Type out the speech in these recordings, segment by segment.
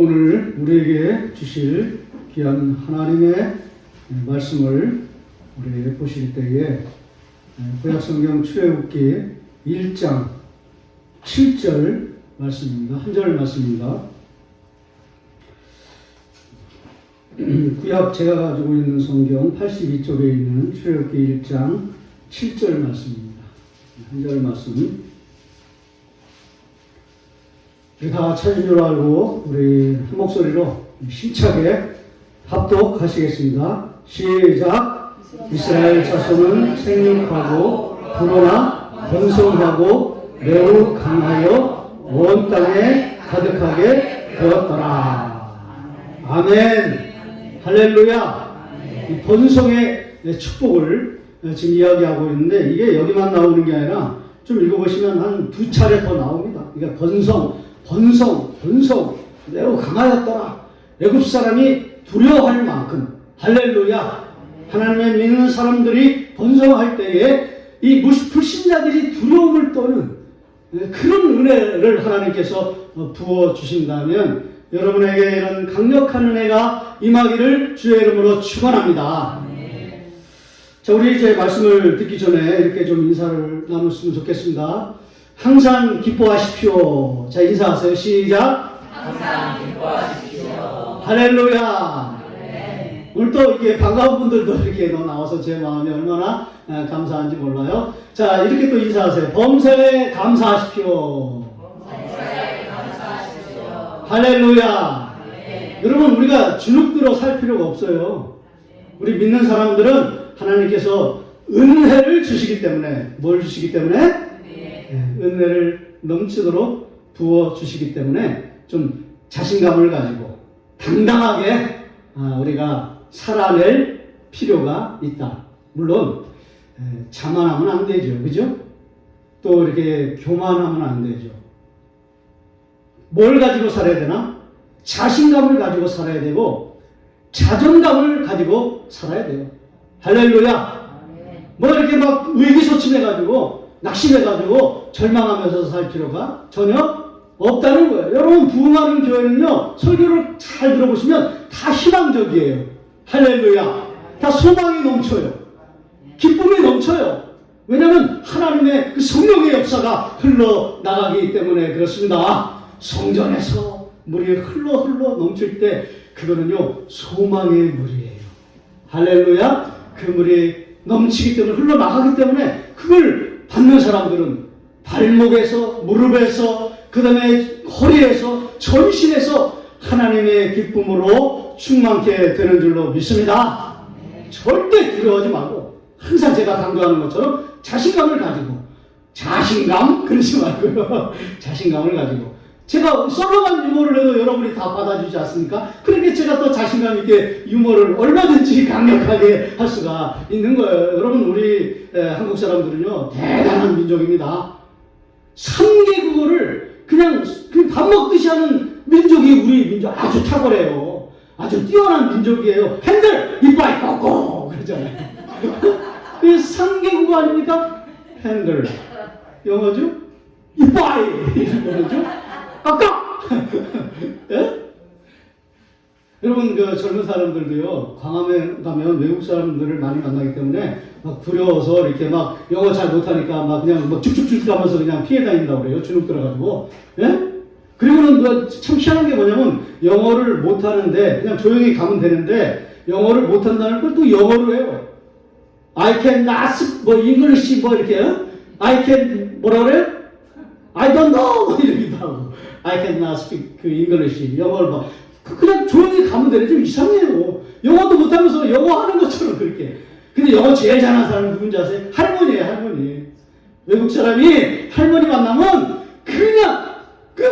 오늘 우리에게 주실 귀한 하나님의 말씀을 우리 보실 때에 구약성경 출애굽기 1장 7절 말씀입니다. 한 절 말씀입니다. 구약 제가 가지고 있는 성경 82쪽에 있는 출애굽기 1장 7절 말씀입니다. 한 절 말씀. 우리 다 찾은 줄 알고 우리 한 목소리로 힘차게 합독하시겠습니다. 시작. 이스라엘 자손은 생육하고 불어나 번성하고 매우 강하여 온 땅에 가득하게 되었더라. 아멘. 할렐루야. 이 번성의 축복을 지금 이야기하고 있는데 이게 여기만 나오는 게 아니라 좀 읽어보시면 한 두 차례 더 나옵니다. 그러니까 번성 매우 강하였더라. 애굽 사람이 두려워할 만큼. 할렐루야. 하나님의 믿는 사람들이 번성할 때에 이 불신자들이 두려움을 떠는 그런 은혜를 하나님께서 부어주신다면 여러분에게 이런 강력한 은혜가 임하기를 주의 이름으로 축원합니다. 자, 우리 이제 말씀을 듣기 전에 이렇게 좀 인사를 나눴으면 좋겠습니다. 항상 기뻐하십시오. 자, 인사하세요. 시작. 항상 기뻐하십시오. 할렐루야. 네. 오늘 또 이게 반가운 분들도 이렇게 나와서 제 마음이 얼마나 감사한지 몰라요. 자, 이렇게 또 인사하세요. 범사에 감사하십시오. 범사에 감사하십시오. 할렐루야. 네. 여러분, 우리가 주눅들어 살 필요가 없어요. 우리 믿는 사람들은 하나님께서 은혜를 주시기 때문에, 뭘 주시기 때문에? 은혜를 넘치도록 부어주시기 때문에 좀 자신감을 가지고 당당하게 우리가 살아낼 필요가 있다. 물론 자만하면 안 되죠. 그죠? 또 이렇게 교만하면 안 되죠. 뭘 가지고 살아야 되나? 자신감을 가지고 살아야 되고 자존감을 가지고 살아야 돼요. 할렐루야. 뭐 이렇게 막 의기소침해가지고 낙심해가지고 절망하면서 살 필요가 전혀 없다는 거예요. 여러분, 부흥하는 교회는요, 설교를 잘 들어보시면 다 희망적이에요. 할렐루야. 다 소망이 넘쳐요. 기쁨이 넘쳐요. 왜냐하면 하나님의 그 성령의 역사가 흘러나가기 때문에 그렇습니다. 성전에서 물이 흘러 넘칠 때 그거는요, 소망의 물이에요. 할렐루야. 그 물이 넘치기 때문에 흘러나가기 때문에 그걸 받는 사람들은 발목에서, 무릎에서, 그 다음에 허리에서, 전신에서 하나님의 기쁨으로 충만케 되는 줄로 믿습니다. 절대 두려워하지 말고 항상 제가 강조하는 것처럼 자신감을 가지고, 자신감? 그러지 말고요. 자신감을 가지고. 제가 썰렁한 유머를 해도 여러분이 다 받아주지 않습니까? 그러니까 제가 또 자신감 있게 유머를 얼마든지 강력하게 할 수가 있는 거예요. 여러분, 우리 한국 사람들은요, 대단한 민족입니다. 3개 국어를 그냥 밥 먹듯이 하는 민족이 우리 민족 아주 탁월해요. 아주 뛰어난 민족이에요. 핸들, 이빨 꺾고 그러잖아요. 3개 국어 아닙니까? 핸들. 영어죠? 이빨. 이런 거죠? 아까! 예? 여러분, 그 젊은 사람들도요, 광화문에 가면 외국 사람들을 많이 만나기 때문에 막 두려워서 이렇게 막 영어 잘 못하니까 막 그냥 막 쭉쭉쭉 가면서 그냥 피해 다닌다고 그래요. 주눅 들어가지고. 예? 그리고는 참 희한한 게 뭐냐면 영어를 못하는데 그냥 조용히 가면 되는데 영어를 못한다는 걸 또 영어로 해요. I can not, 뭐, English, 뭐, 이렇게, I can, 뭐라 그래요? I don't know! 뭐 이러기도 하고. I cannot speak English. 영어를 막. 그냥 조용히 가면 되네. 좀 이상해요. 영어도 못하면서 영어 하는 것처럼 그렇게. 근데 영어 제일 잘하는 사람은 누군지 아세요? 할머니예요, 할머니. 외국 사람이 할머니 만나면 그냥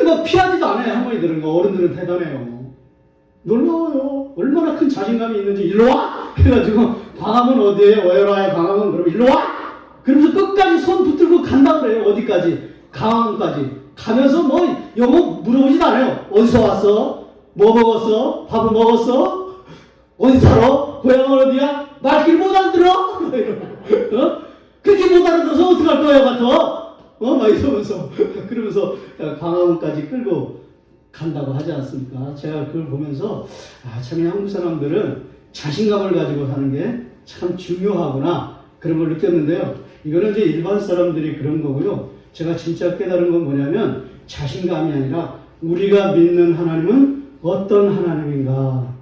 뭐 피하지도 않아요, 할머니들은. 어른들은 대단해요. 놀라워요. 얼마나 큰 자신감이 있는지. 일로 와! 해가지고, 광화문 어디에요? 어여라의 광화문. 그러면 일로 와! 그러면서 끝까지 손 붙들고 간다 그래요. 어디까지? 강원까지. 가면서 뭐 영어 물어보지도 않아요. 어디서 왔어? 뭐 먹었어? 밥을 먹었어? 어디 살아? 고향은 어디야? 말길 못 알아들어? 어? 그렇게 못 알아들어서 어떡할 거야 같아? 막 이러면서 그러면서 강화문까지 끌고 간다고 하지 않습니까? 제가 그걸 보면서 참 한국 사람들은 자신감을 가지고 사는 게 참 중요하구나 그런 걸 느꼈는데요. 이거는 이제 일반 사람들이 그런 거고요. 제가 진짜 깨달은 건 뭐냐면 자신감이 아니라 우리가 믿는 하나님은 어떤 하나님인가?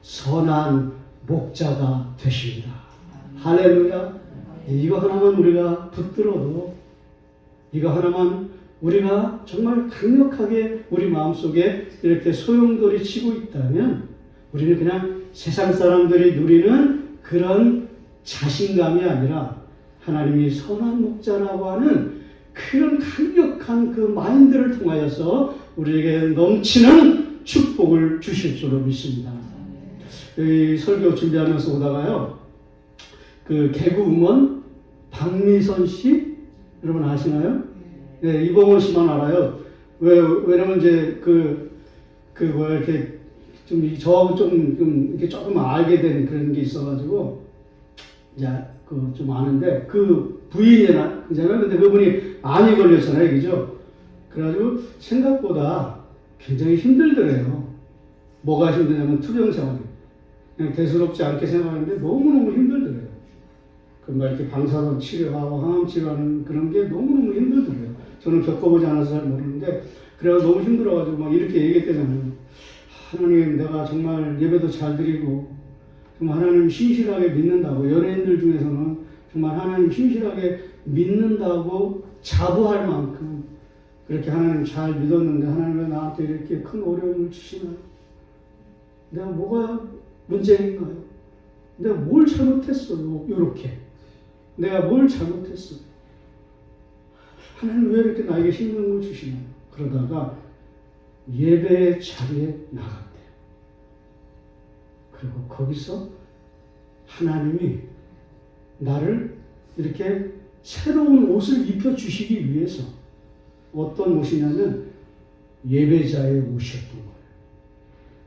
선한 목자가 되십니다. 할렐루야. 이거 하나만 우리가 붙들어도, 이거 하나만 우리가 정말 강력하게 우리 마음속에 이렇게 소용돌이 치고 있다면 우리는 그냥 세상 사람들이 누리는 그런 자신감이 아니라 하나님이 선한 목자라고 하는 그런 강력한 그 마인드를 통하여서 우리에게 넘치는 축복을 주실 줄로 믿습니다. 이 설교 준비하면서 오다가요, 그 개그우먼 박미선 씨 여러분 아시나요? 네, 이봉원 씨만 알아요. 왜냐면 이제 이렇게 좀 저하고 좀 이렇게 조금 알게 된 그런 게 있어가지고 이제 좀 아는데 그 부인이잖아요. 근데 그분이 암이 걸렸잖아요, 그죠? 그래가지고 생각보다 굉장히 힘들더래요. 뭐가 힘드냐면 투병 생활이 그냥 대수롭지 않게 생각하는데 너무너무 힘들더래요. 막 이렇게 방사선 치료하고 항암 치료하는 그런 게 너무너무 힘들더래요. 저는 겪어보지 않아서 잘 모르는데, 그래서 너무 힘들어가지고 막 이렇게 얘기했대잖아요. 하나님, 내가 정말 예배도 잘 드리고, 정말 하나님 신실하게 믿는다고, 연예인들 중에서는 정말 하나님 신실하게 믿는다고 자부할 만큼 그렇게 하나님 잘 믿었는데, 하나님 왜 나한테 이렇게 큰 어려움을 주시나요? 내가 뭐가 문제인가요? 내가 뭘 잘못했어요? 요렇게. 내가 뭘 잘못했어요? 하나님 왜 이렇게 나에게 힘든 걸 주시나요? 그러다가 예배의 자리에 나갔대요. 그리고 거기서 하나님이 나를 이렇게 새로운 옷을 입혀주시기 위해서 어떤 옷이냐면 예배자의 옷이었던 거예요.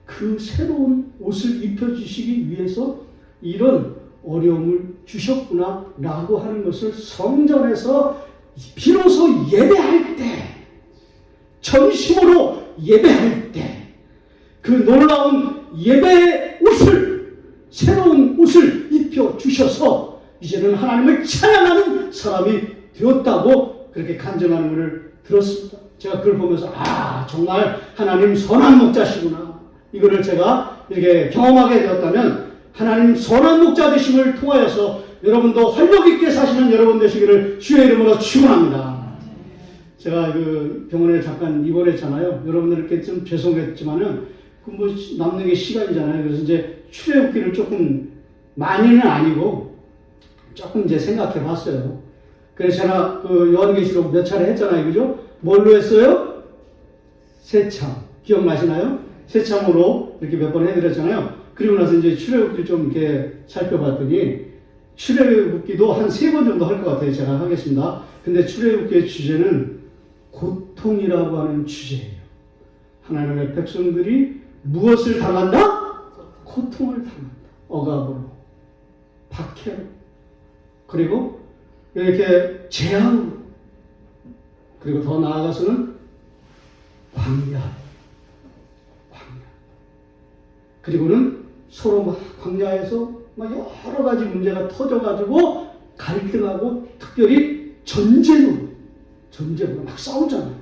그 새로운 옷을 입혀주시기 위해서 이런 어려움을 주셨구나 라고 하는 것을 성전에서 비로소 예배할 때, 전심으로 예배할 때, 그 놀라운 예배의 옷을, 새로운 옷을 입혀주셔서 이제는 하나님을 찬양하는 사람이 되었다고 그렇게 간증하는 것을 들었습니다. 제가 그걸 보면서 정말 하나님 선한 목자시구나, 이거를 제가 이렇게 경험하게 되었다면 하나님 선한 목자 되심을 통하여서 여러분도 활력 있게 사시는 여러분 되시기를 주의 이름으로 축원합니다. 제가 그 병원에 잠깐 입원했잖아요. 여러분들께 좀 죄송했지만은 뭐 남는 게 시간이잖아요. 그래서 이제 출애굽기를 조금 많이는 아니고 조금 이제 생각해 봤어요. 그래서 제가 그 요한계시록 몇 차례 했잖아요. 그죠? 뭘로 했어요? 새참. 기억나시나요? 새참으로 이렇게 몇 번 해드렸잖아요. 그리고 나서 이제 출애굽기를 좀 이렇게 살펴봤더니 출애굽기도 한 3번 정도 할 것 같아요. 제가 하겠습니다. 근데 출애굽기의 주제는 고통이라고 하는 주제예요. 하나님의 백성들이 무엇을 당한다? 고통을 당한다. 억압으로, 박해로, 그리고 이렇게 재앙으로, 그리고 더 나아가서는 광야. 그리고는 서로 막 광야에서 막 여러 가지 문제가 터져가지고 갈등하고 특별히 전쟁으로 막 싸우잖아요.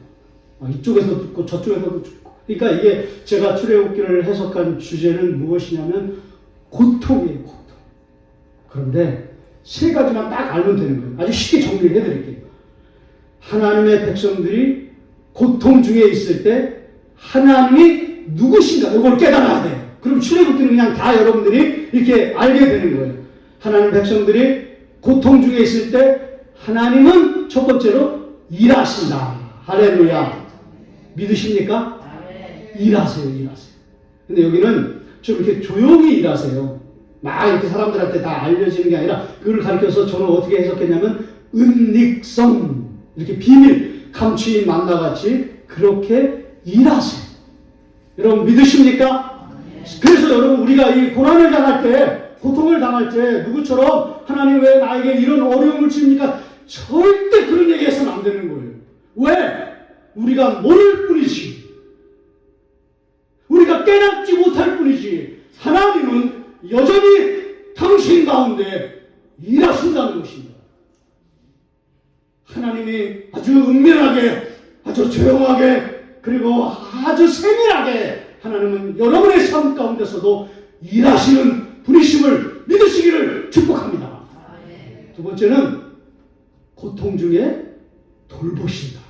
이쪽에서 죽고 저쪽에서도 죽고. 그러니까 이게 제가 출애굽기를 해석한 주제는 무엇이냐면 고통이에요, 고통. 그런데 3가지만 딱 알면 되는 거예요. 아주 쉽게 정리를 해드릴게요. 하나님의 백성들이 고통 중에 있을 때 하나님이 누구신가 이걸 깨달아야 돼요. 그럼 출애굽기는 그냥 다 여러분들이 이렇게 알게 되는 거예요. 하나님 백성들이 고통 중에 있을 때 하나님은 첫 번째로 일하신다. 할렐루야. 믿으십니까? 일하세요. 근데 여기는 좀 이렇게 조용히 일하세요. 막 이렇게 사람들한테 다 알려지는 게 아니라 그걸 가르쳐서 저는 어떻게 해석했냐면 은닉성, 이렇게 비밀, 감추인 만나같이 그렇게 일하세요. 여러분 믿으십니까? 그래서 여러분 우리가 이 고난을 당할 때, 고통을 당할 때 누구처럼 하나님 왜 나에게 이런 어려움을 주십니까? 절대 그런 얘기해서는 안 되는 거예요. 왜? 우리가 모를 뿐이지. 우리가 깨닫지 못할 뿐이지 하나님은 여전히 당신 가운데 일하신다는 것입니다. 하나님이 아주 은밀하게, 아주 조용하게, 그리고 아주 세밀하게 하나님은 여러분의 삶 가운데서도 일하시는 분이심을 믿으시기를 축복합니다. 두 번째는 고통 중에 돌보신다.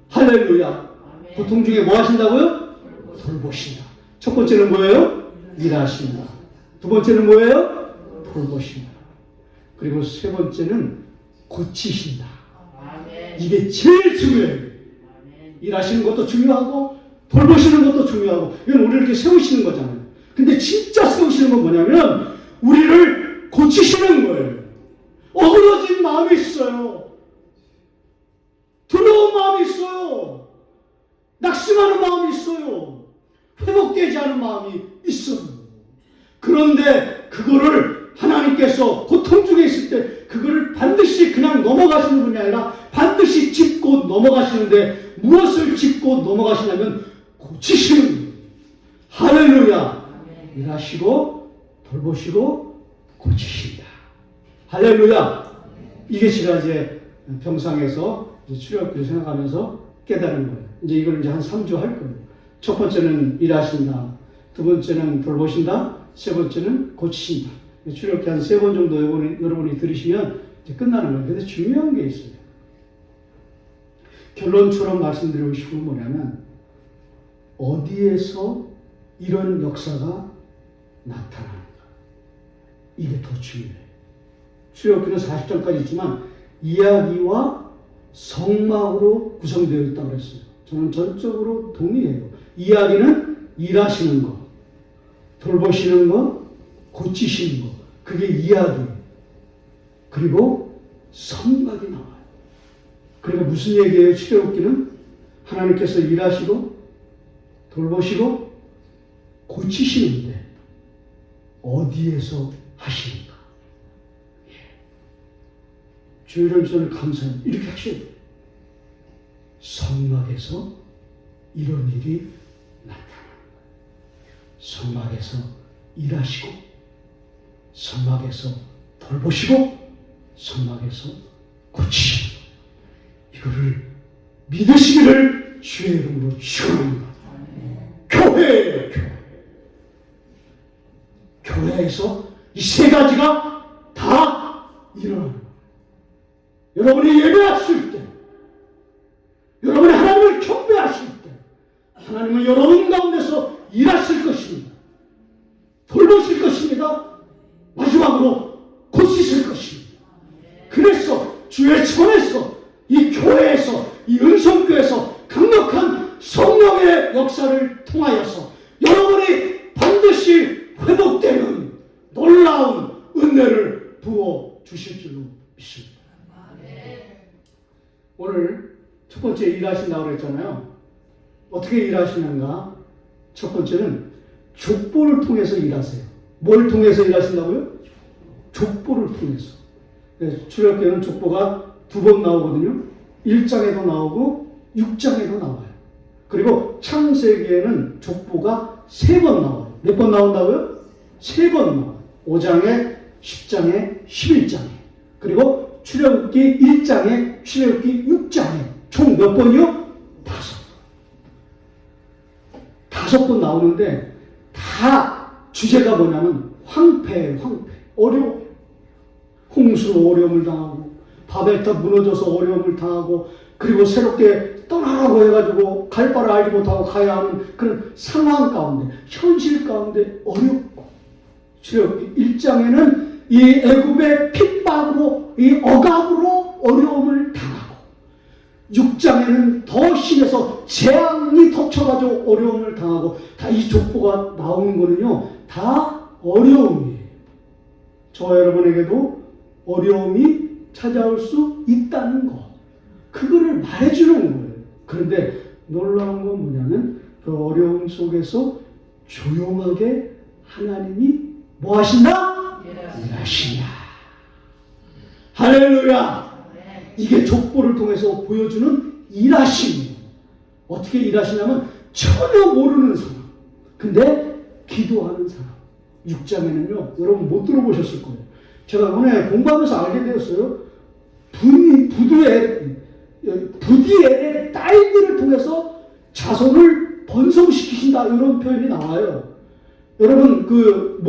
할렐루야. 고통 중에 뭐 하신다고요? 돌보신다. 첫 번째는 뭐예요? 일하신다. 두 번째는 뭐예요? 돌보신다. 그리고 세 번째는 고치신다. 이게 제일 중요해요. 일하시는 것도 중요하고 돌보시는 것도 중요하고, 이건 우리를 이렇게 세우시는 거잖아요. 근데 진짜 세우시는 건 뭐냐면 우리를 고치시는 거예요. 어그러진 마음이 있어요. 두려운 마음이 있어요. 낙심하는 마음이 있어요. 회복되지 않은 마음이 있어요. 그런데 그거를 하나님께서 고통 중에 있을 때 그거를 반드시 그냥 넘어가시는 분이 아니라 반드시 짚고 넘어가시는데, 무엇을 짚고 넘어가시냐면 고치시는 거예요. 할렐루야. 일하시고 돌보시고 고치신다. 할렐루야. 이게 제가 이제 병상에서 출애굽기를 생각하면서 깨달은 거예요. 이제 이걸 이제 한 3주 할 거예요. 첫 번째는 일하신다. 두 번째는 돌보신다. 세 번째는 고치신다. 출애굽기 한 3번 정도 여러분이 들으시면 이제 끝나는 거예요. 근데 중요한 게 있어요. 결론처럼 말씀드리고 싶은 건 뭐냐면, 어디에서 이런 역사가 나타나는가. 이게 더 중요해요. 출애굽기는 40장까지 있지만 이야기와 성막으로 구성되어 있다고 그랬어요. 저는 전적으로 동의해요. 이야기는 일하시는 거, 돌보시는 거, 고치시는 거, 그게 이야기예요. 그리고 성막이 나와요. 그러니까 무슨 얘기예요? 출애굽기는 하나님께서 일하시고 돌보시고 고치시는데 어디에서 하시는가? 주의 이름 저는 감사해요. 이렇게 하셔야 돼요. 성막에서 이런 일이 나타나는 거예요. 성막에서 일하시고, 성막에서 돌보시고, 성막에서 고치시는 거예요. 이거를 믿으시기를 주의 이름으로 축원합니다. 교회예요, 교회. 교회에서 이 세 가지가 다 일어나는 거예요. 여러분이 예배하실 때, 여러분이 하나님을 경배하실 때, 하나님은 여러분 가운데서 일하실 것입니다. 돌보실 것입니다. 마지막으로 고치실 것입니다. 그래서 주의 전에서, 이 교회에서, 이 은성교에서 강력한 성령의 역사를 통하여서 여러분이 반드시 회복되는 놀라운 은혜를 부어 주실 줄로 믿습니다. 오늘 첫 번째 일하신다고 그랬잖아요. 어떻게 일하시는가? 첫 번째는 족보를 통해서 일하세요. 뭘 통해서 일하신다고요? 족보를 통해서. 네, 출애굽기에는 족보가 2번 나오거든요. 1장에도 나오고 6장에도 나와요. 그리고 창세기에는 족보가 3번 나와요. 몇 번 나온다고요? 3번 나와요. 5장에, 10장에, 11장에. 그리고 출애굽기 1장에, 출애굽기 6장에. 총 몇 번이요? 5번. 5번 나오는데 다 주제가 뭐냐면 황폐예요, 황폐. 어려워. 홍수로 어려움을 당하고, 바벨탑 무너져서 어려움을 당하고, 그리고 새롭게 떠나라고 해가지고 갈 바를 알지 못하고 가야 하는 그런 상황 가운데, 현실 가운데 어렵고, 출애굽기 1장에는 이 애굽의 핍박으로, 이 억압으로 어려움을 당하고, 6장에는 더 심해서 재앙이 덮쳐가지고 어려움을 당하고, 다 이 족보가 나오는 거는요, 다 어려움이에요. 저와 여러분에게도 어려움이 찾아올 수 있다는 것, 그거를 말해주는 거예요. 그런데 놀라운 건 뭐냐면 그 어려움 속에서 조용하게 하나님이 뭐 하신다? 일하신다. 할렐루야. 이게 족보를 통해서 보여주는 일하심이에요. 어떻게 일하시냐면 전혀 모르는 상황, 근데 기도하는 사람 6장에는요 여러분 못 들어보셨을 거예요. 제가 이번에 공부하면서 알게 되었어요. 부디엘의 딸들을 통해서 자손을 번성시키신다 이런 표현이 나와요. 여러분 그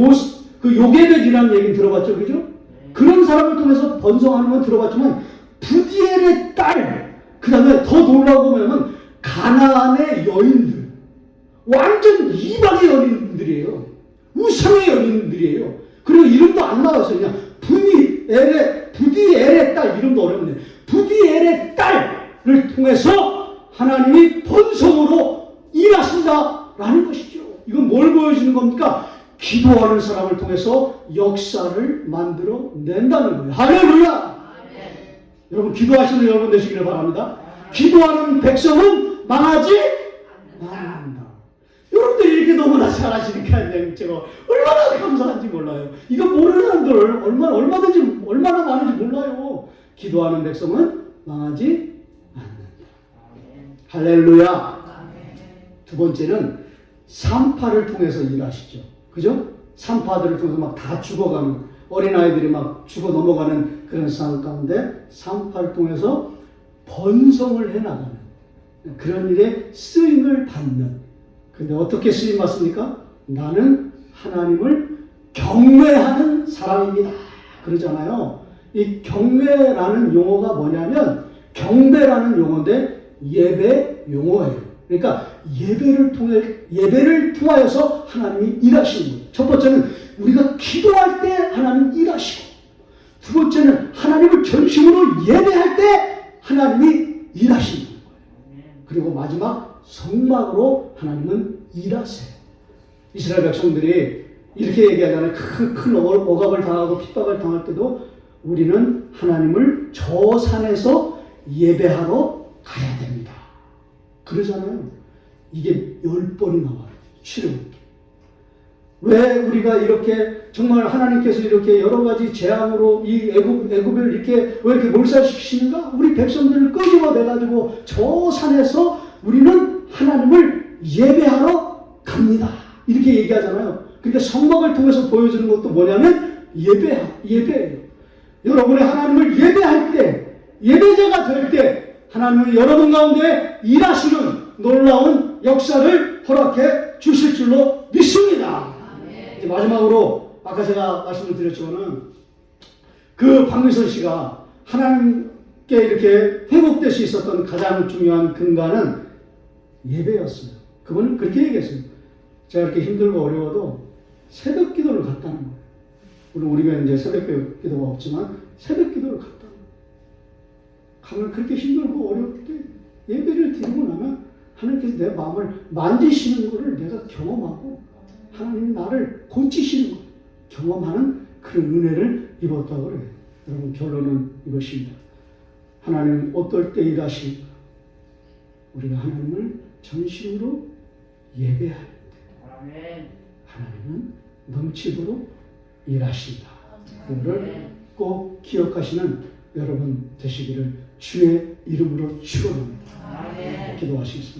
요게벳이라는 얘기 들어봤죠, 그죠? 그런 사람을 통해서 번성하는 건 들어봤지만 부디엘의 딸, 그 다음에 더 놀라운 거 뭐냐면 가나안의 여인들, 완전 이방의 여인들이에요. 우상의 여인들이에요. 그리고 이름도 안 나왔어요. 그냥 부디엘의 딸, 이름도 어렵네. 부디엘의 딸을 통해서 하나님이 번성으로 일하신다라는 것이죠. 이건 뭘 보여주는 겁니까? 기도하는 사람을 통해서 역사를 만들어 낸다는 거예요. 할렐루야! 여러분 기도하시는 여러분 되시기를 바랍니다. 기도하는 백성은 망하지 않는다. 여러분들이 이렇게 너무나 잘하시니까 제가 얼마나 감사한지 몰라요. 이거 모르는 사람들 얼마나 많은지 몰라요. 기도하는 백성은 망하지 않는다. 할렐루야. 두 번째는 산파를 통해서 일하시죠. 그죠? 산파들을 통해서 막 다 죽어가는, 어린아이들이 막 죽어 넘어가는 그런 상황 가운데 산파를 통해서 번성을 해나가는 그런 일에 쓰임을 받는. 근데 어떻게 쓰임 받습니까? 나는 하나님을 경외하는 사람입니다. 그러잖아요. 이 경외라는 용어가 뭐냐면 경배라는 용어인데 예배 용어예요. 그러니까 예배를 통하여서 하나님이 일하시는 거예요. 첫 번째는 우리가 기도할 때 하나님 일하시고, 두 번째는 하나님을 전심으로 예배할 때 하나님이 일하시는 거예요. 그리고 마지막 성막으로 하나님은 일하세요. 이스라엘 백성들이 이렇게 얘기하잖아요. 큰 억압을 당하고 핍박을 당할 때도 우리는 하나님을 저 산에서 예배하러 가야 됩니다. 그러잖아요. 이게 10번이 나와요. 출애굽기. 왜 우리가 이렇게 정말 하나님께서 이렇게 여러 가지 재앙으로 이 애굽을 이렇게 왜 이렇게 몰살시키시는가? 우리 백성들을 끄집어내가지고 저 산에서 우리는 하나님을 예배하러 갑니다. 이렇게 얘기하잖아요. 그러니까 성막을 통해서 보여주는 것도 뭐냐면 예배예요. 여러분이 하나님을 예배할 때, 예배자가 될 때 하나님은 여러분 가운데 일하시는 놀라운 역사를 허락해 주실 줄로 믿습니다. 이제 마지막으로 아까 제가 말씀을 드렸지만은 그 박미선 씨가 하나님께 이렇게 회복될 수 있었던 가장 중요한 근간은 예배였어요. 그분은 그렇게 얘기했어요. 제가 이렇게 힘들고 어려워도 새벽 기도를 갔다는 거예요. 물론 우리가 이제 새벽 기도가 없지만 새벽 기도를 갔다는 거예요. 가면 그렇게 힘들고 어려울 때 예배를 드리고 나면 하나님께서 내 마음을 만지시는 것을 내가 경험하고 하나님이 나를 고치시는 것 경험하는 그런 은혜를 입었다고 그래요. 여러분 결론은 이것입니다. 하나님 어떨 때 일하실까? 우리가 하나님을 전심으로 예배할 때 하나님은 넘치도록 일하신다. 이거를 꼭 기억하시는 여러분 되시기를 주의 이름으로 축원합니다. 기도하시겠습니다.